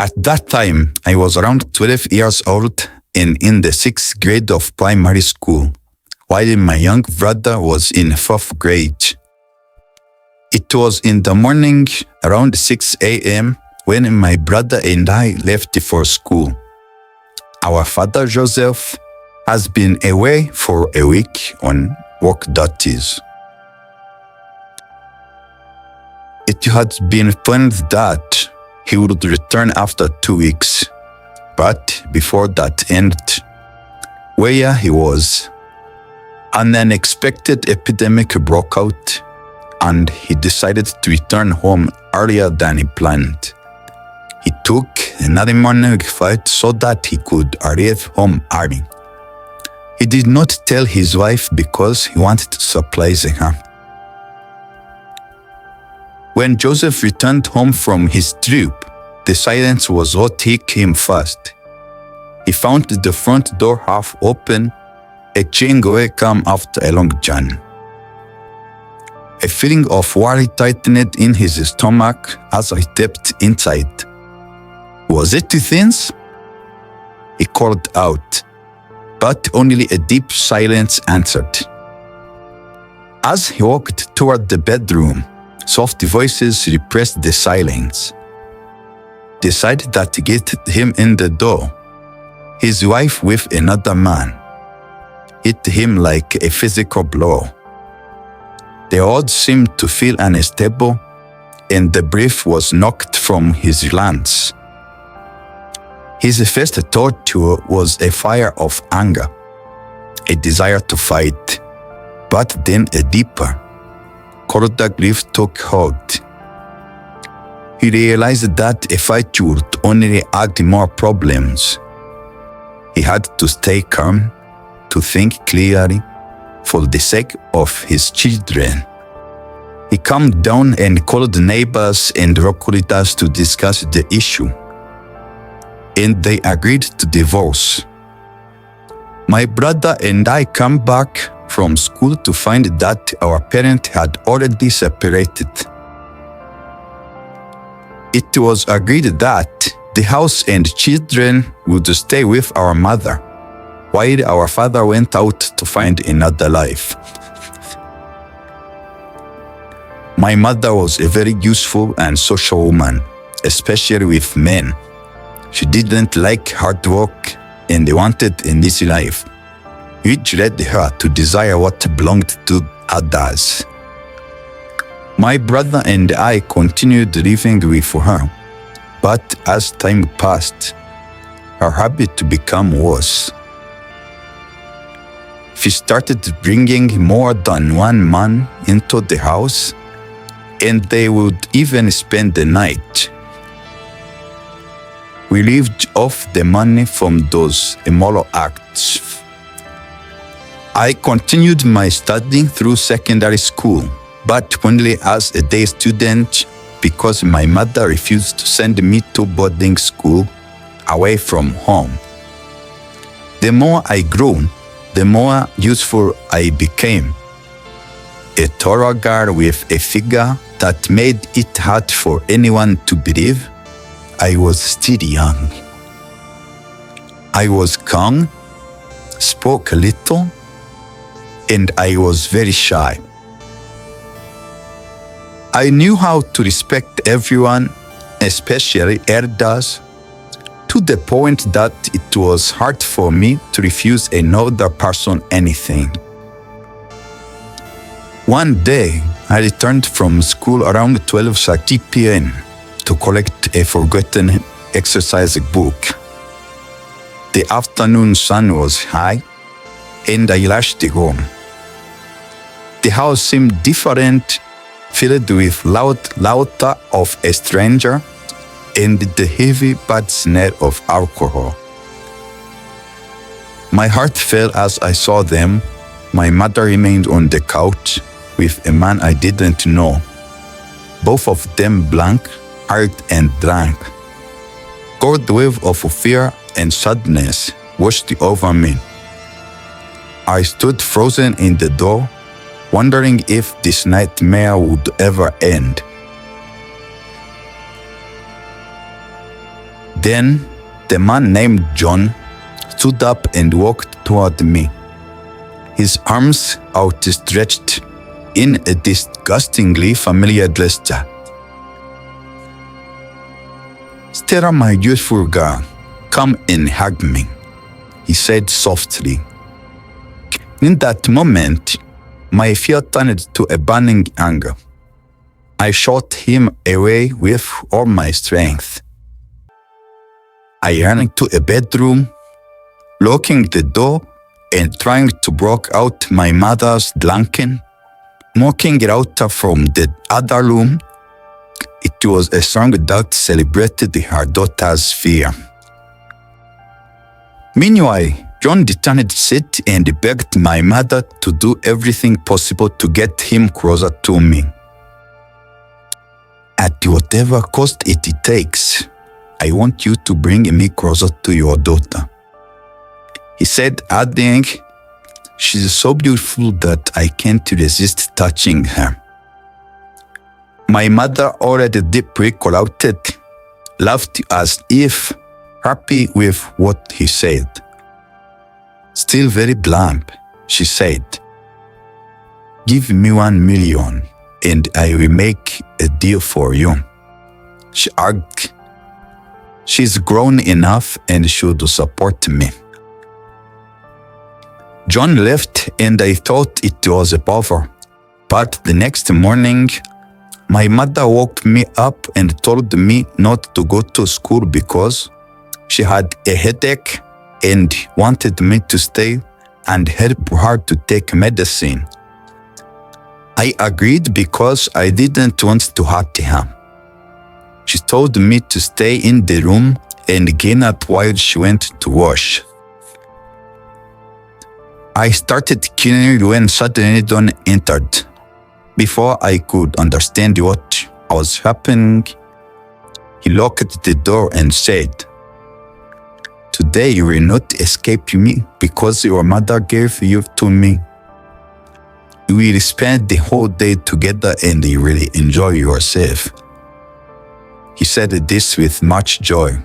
At that time, I was around 12 years old and in the 6th grade of primary school, while my young brother was in 4th grade. It was in the morning around 6 a.m. when my brother and I left for school. Our father Joseph has been away for a week on work duties. It had been planned that he would return after 2 weeks, but before that ended, where he was, an unexpected epidemic broke out and he decided to return home earlier than he planned. He took another morning flight so that he could arrive home early. He did not tell his wife because he wanted to surprise her. When Joseph returned home from his trip, the silence was what hit him first. He found the front door half open, a chewing welcome after a long journey. A feeling of worry tightened in his stomach as I stepped inside. Was it 2 things? He called out, but only a deep silence answered. As he walked toward the bedroom, soft voices repressed the silence. The sight that greeted him in the door, his wife with another man, hit him like a physical blow. The world seemed to feel unstable, and the breath was knocked from his lungs. His first thought was a fire of anger, a desire to fight, but then a deeper, colder grief took hold. He realized that a fight would only add more problems. He had to stay calm, to think clearly, for the sake of his children. He calmed down and called neighbors and locals to discuss the issue, and they agreed to divorce. My brother and I came back from school to find that our parents had already separated. It was agreed that the house and children would stay with our mother, while our father went out to find another life. My mother was a very useful and social woman, especially with men. She didn't like hard work and wanted an easy life, which led her to desire what belonged to others. My brother and I continued living with her, but as time passed, her habit became worse. She started bringing more than one man into the house, and they would even spend the night. We lived off the money from those immoral acts. I continued my studying through secondary school, but only as a day student because my mother refused to send me to boarding school away from home. The more I grew, the more useful I became. A taller girl with a figure that made it hard for anyone to believe I was still young. I was calm, spoke little, and I was very shy. I knew how to respect everyone, especially elders, to the point that it was hard for me to refuse another person anything. One day, I returned from school around 12:30 p.m. to collect a forgotten exercise book. The afternoon sun was high, and I rushed home. The house seemed different, filled with loud laughter of a stranger and the heavy bad smell of alcohol. My heart fell as I saw them. My mother remained on the couch with a man I didn't know, both of them blank, hurt and drunk. Cold wave of fear and sadness washed over me. I stood frozen in the door, wondering if this nightmare would ever end. Then the man named John stood up and walked toward me, his arms outstretched in a disgustingly familiar gesture. "Stella, my beautiful girl, come and hug me," he said softly. In that moment, my fear turned to a burning anger. I shot him away with all my strength. I ran into a bedroom, locking the door and trying to block out my mother's blanket, knocking it out from the other room. It was a song that celebrated her daughter's fear. Meanwhile, John returned seat and begged my mother to do everything possible to get him closer to me. "At whatever cost it takes, I want you to bring me closer to your daughter," he said, adding, "She's so beautiful that I can't resist touching her." My mother, already deeply corrupted, laughed as if happy with what he said. "Still very blunt," she said. "Give me 1 million and I will make a deal for you," she argued. "She's grown enough and should support me." John left and I thought it was over. But the next morning, my mother woke me up and told me not to go to school because she had a headache and wanted me to stay and help her to take medicine. I agreed because I didn't want to hurt her. She told me to stay in the room and clean up while she went to wash. I started cleaning when suddenly Don entered. Before I could understand what was happening, he locked the door and said, "Today you will not escape me because your mother gave you to me. We will spend the whole day together and you will enjoy yourself." He said this with much joy.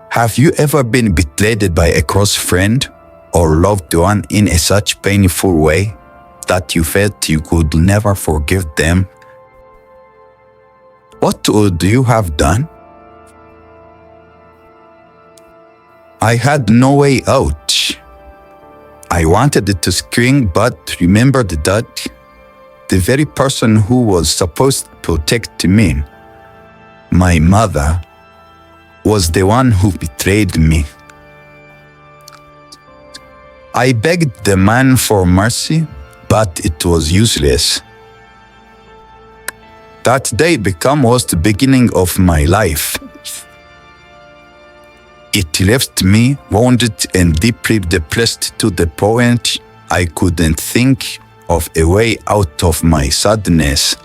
Have you ever been betrayed by a close friend or loved one in such painful way that you felt you could never forgive them? What would you have done? I had no way out. I wanted to scream but remembered that the very person who was supposed to protect me, my mother, was the one who betrayed me. I begged the man for mercy, but it was useless. That day became the beginning of my life. It left me wounded and deeply depressed to the point I couldn't think of a way out of my sadness.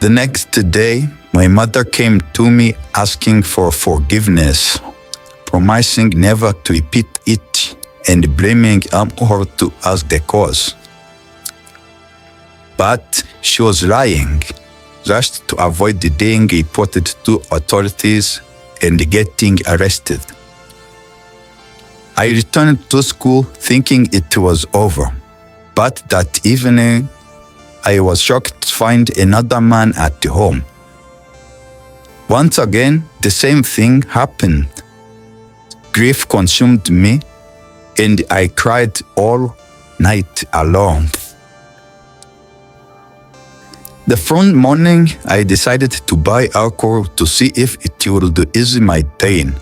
The next day, my mother came to me asking for forgiveness, promising never to repeat it and blaming her to us the cause. But she was lying, just to avoid being reported to authorities and getting arrested. I returned to school thinking it was over, but that evening, I was shocked to find another man at home. Once again, the same thing happened. Grief consumed me, and I cried all night alone. The following morning, I decided to buy alcohol to see if it would ease my pain.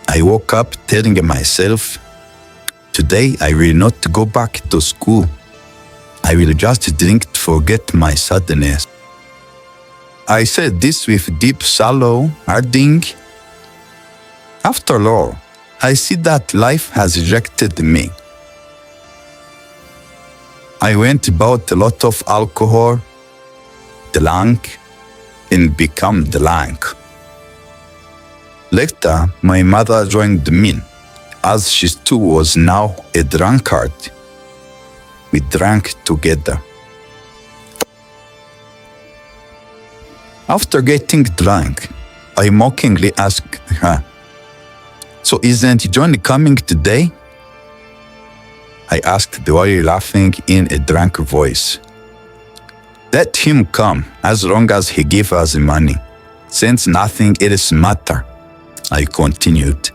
I woke up telling myself, "Today I will not go back to school. I will just drink to forget my sadness." I said this with deep sorrow, adding, "After all, I see that life has rejected me." I went bought a lot of alcohol, drank, and became drunk. Later, my mother joined me, as she too was now a drunkard. We drank together. After getting drunk, I mockingly asked her, "So isn't John coming today?" I asked while laughing in a drunk voice. "Let him come as long as he gives us money, since nothing else matters," I continued.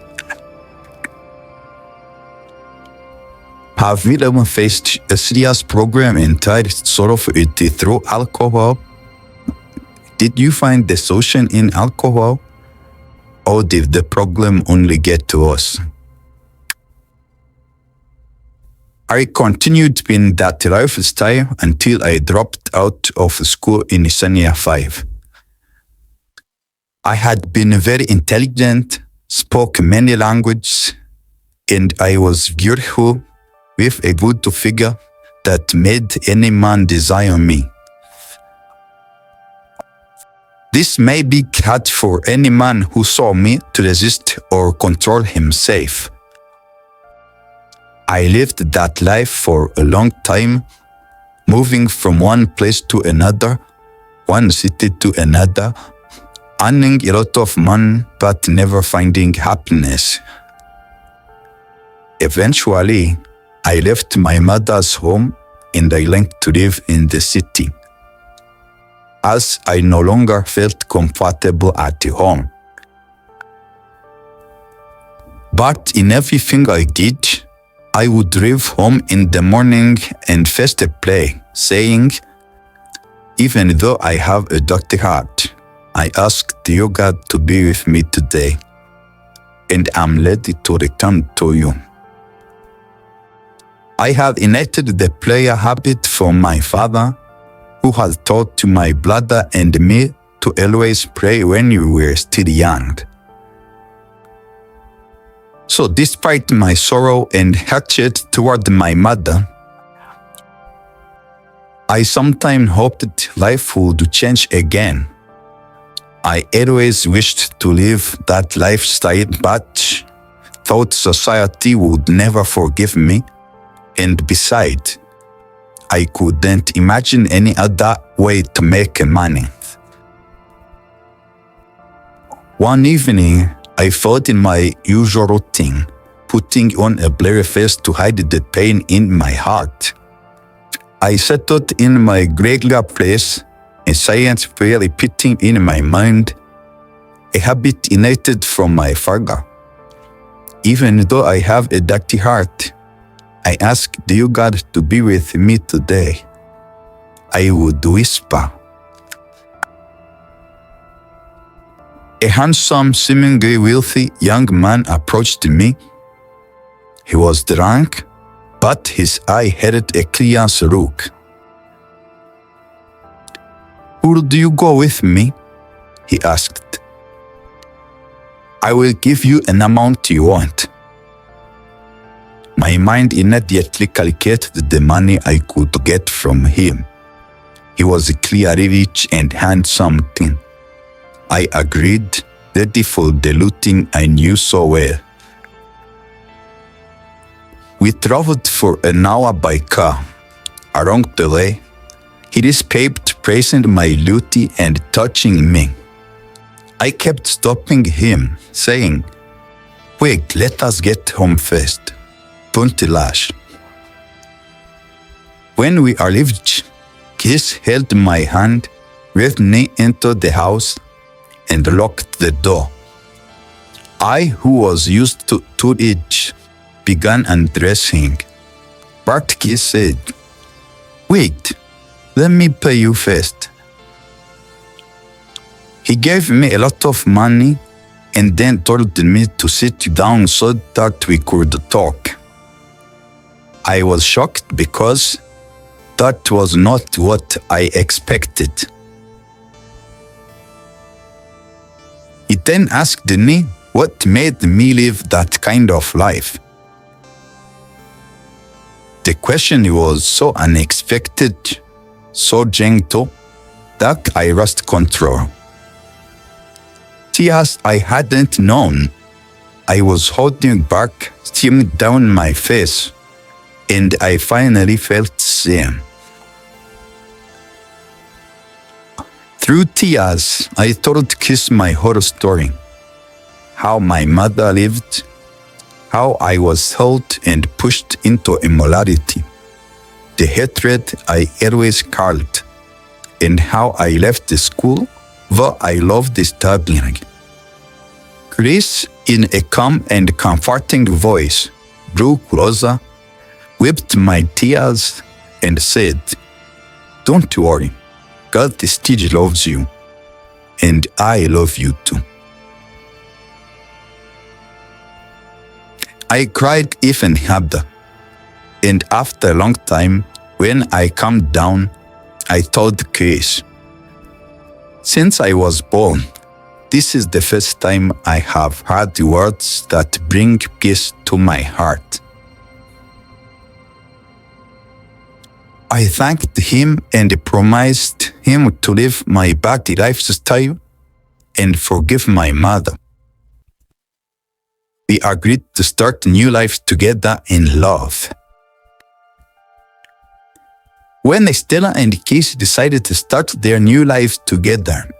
Have you ever faced a serious problem and tried to solve it through alcohol? Did you find the solution in alcohol? Or did the problem only get to us? I continued in that lifestyle until I dropped out of school in senior 5. I had been very intelligent, spoke many languages, and I was beautiful with a good figure that made any man desire me. This may be hard for any man who saw me to resist or control himself. I lived that life for a long time, moving from one place to another, one city to another, earning a lot of money but never finding happiness. Eventually, I left my mother's home and I went to live in the city, as I no longer felt comfortable at home. But in everything I did, I would leave home in the morning and first pray, saying, "Even though I have a dirty heart, I asked you God to be with me today, and I'm ready to return to you." I had inherited the prayer habit from my father, who had taught my brother and me to always pray when we were still young. So despite my sorrow and hatred toward my mother, I sometimes hoped life would change again. I always wished to live that lifestyle, but thought society would never forgive me, and besides, I couldn't imagine any other way to make money. One evening, I felt in my usual routine, putting on a blurry face to hide the pain in my heart. I settled in my regular place, a silent prayer repeating in my mind, a habit inherited from my father. Even though I have a dirty heart, I ask you God to be with me today. I would whisper. A handsome, seemingly wealthy young man approached me. He was drunk, but his eye held a clear look. "Would you go with me?" he asked. "I will give you an amount you want." My mind immediately calculated the money I could get from him. He was clearly rich and handsome. I agreed, ready for the looting I knew so well. We traveled for an hour by car. Along the way, he kept praising my beauty and touching me. I kept stopping him, saying, "Wait, let us get home first. Don't rush." When we arrived, Chris held my hand, led me into the house, and locked the door. I, who was used to it, began undressing. But Chris said, "Wait, let me pay you first." He gave me a lot of money and then told me to sit down so that we could talk. I was shocked because that was not what I expected. He then asked me what made me live that kind of life. The question was so unexpected, so gentle, that I lost control. Tears I hadn't known. I was holding back, steam down my face, and I finally felt seen. Through tears, I told Kiss my whole story. How my mother lived, how I was held and pushed into immorality, the hatred I always carried, and how I left the school, though I loved studying. Chris, in a calm and comforting voice, drew closer, wiped my tears, and said, "Don't worry, God still loves you, and I love you too." I cried even harder, and after a long time, when I calmed down, I told Chris, "Since I was born, this is the first time I have heard words that bring peace to my heart." I thanked him and promised him to live my bad lifestyle and forgive my mother. We agreed to start a new life together in love. When Stella and Casey decided to start their new life together,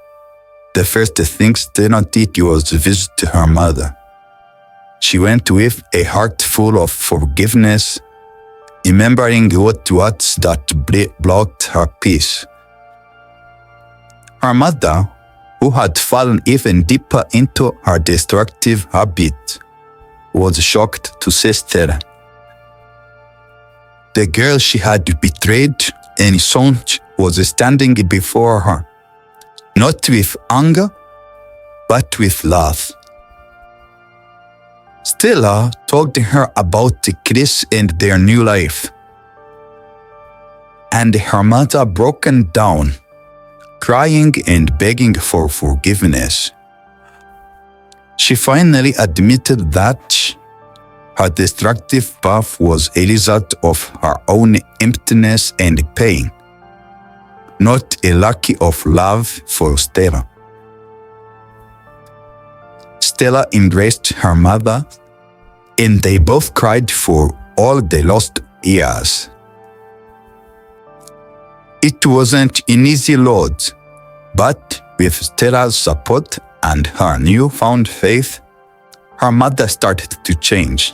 the first thing Stella did was visit her mother. She went with a heart full of forgiveness, remembering what was that blocked her peace. Her mother, who had fallen even deeper into her destructive habit, was shocked to see Stella. The girl she had betrayed and disowned was standing before her, not with anger, but with love. Stella told her about Chris and their new life, and her mother broke down, crying and begging for forgiveness. She finally admitted that her destructive path was a result of her own emptiness and pain, not a lack of love for Stella. Stella embraced her mother, and they both cried for all the lost years. It wasn't an easy road, but with Stella's support and her newfound faith, her mother started to change.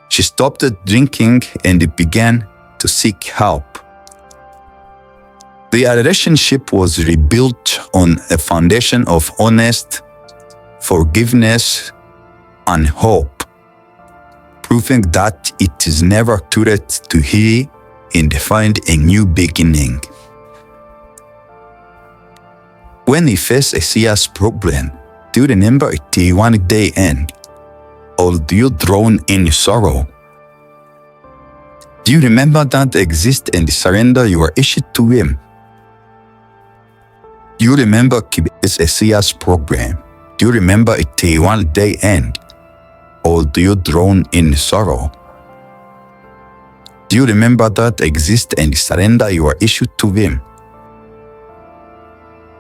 She stopped drinking and began to seek help. Their relationship was rebuilt on a foundation of honest forgiveness and hope, proving that it is never too late to heal and find a new beginning. When you face a serious problem, do you remember it till one day end? Or do you drown in sorrow? Do you remember that exist and surrender your issue to Him? Do you remember it's a serious program? Do you remember it till one day end? Or do you drown in sorrow? Do you remember that exist and surrender your issue to Him?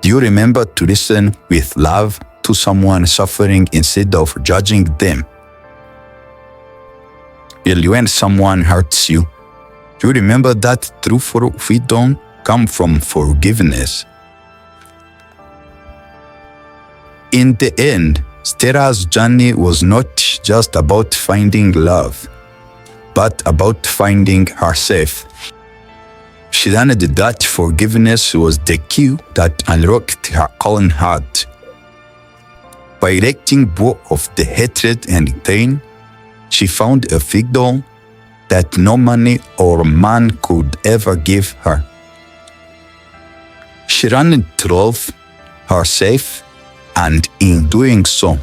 Do you remember to listen with love to someone suffering instead of judging them? When someone hurts you, do you remember that true freedom comes from forgiveness? In the end, Stella's journey was not just about finding love, but about finding herself. She learned that forgiveness was the key that unlocked her own heart. By letting go of the hatred and pain, she found a freedom that no money or man could ever give her. She learned to love herself, and in doing so,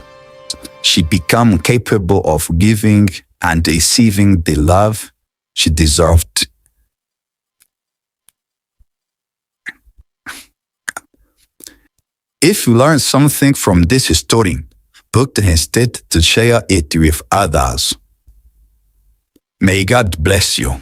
she became capable of giving and receiving the love she deserved. If you learn something from this story, don't hesitate to share it with others. May God bless you.